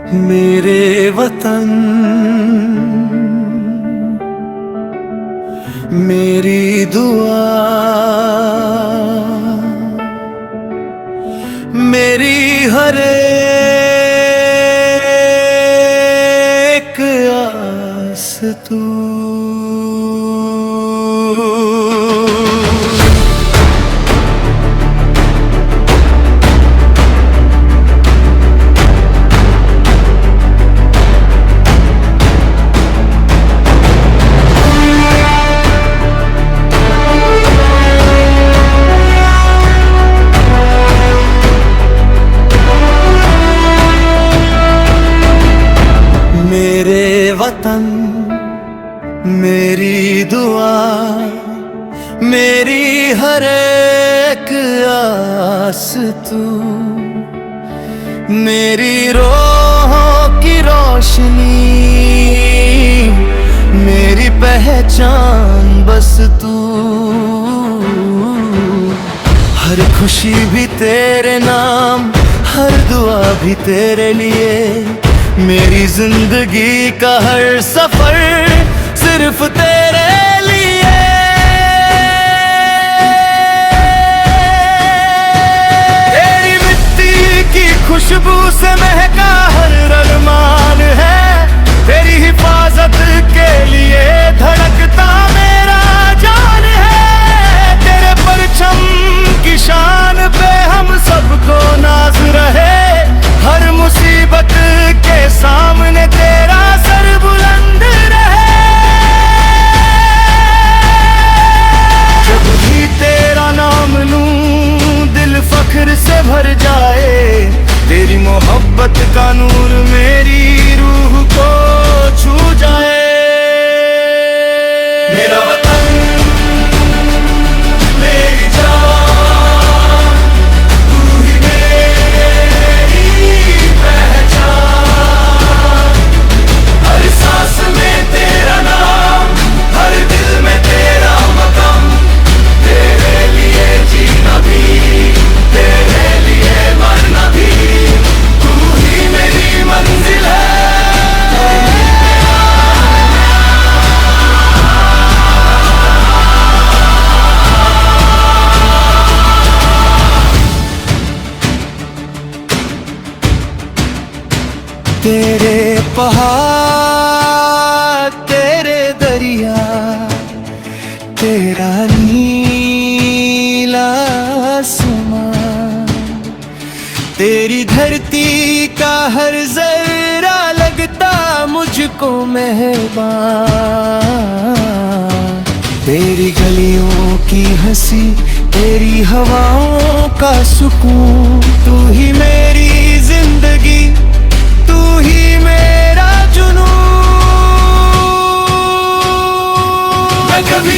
मेरे वतन मेरी दुआ, मेरी हर एक आस तू। मेरे वतन मेरी दुआ, मेरी हर एक आस तू। मेरी रोहों की रोशनी, मेरी पहचान बस तू। हर खुशी भी तेरे नाम, हर दुआ भी तेरे लिए। मेरी जिंदगी का हर सफर सिर्फ तेरे लिए। तेरी मिट्टी की खुशबू से महका हर अरमान है। तेरी हिफाजत के लिए धड़कता मेरा जान है। तेरे परचम की शान पे हम सबको नाज रहे। हर मुसीबत के सामने तेरा सर बुलंद रहे। जब भी तेरा नाम लूं दिल फख्र से भर जाए। तेरी मोहब्बत का नूर मेरी रूह को छू जाए। मेरा वतन मेरी जान, तू ही मेरी पहचान। हर सांस में तेरा नाम, हर दिल में तेरा मकाम। तेरे लिए जीना भी, तेरे लिए मरना भी। तू ही मेरी मंजिल है। तेरे पहाड़, तेरे दरिया, तेरा नीला आसमां। तेरी धरती का हर जर्रा लगता मुझको मेहरबान। तेरी गलियों की हंसी, तेरी हवाओं का सुकून। तू ही मेरी जिंदगी, तू ही मेरा जुनून। मैं कभी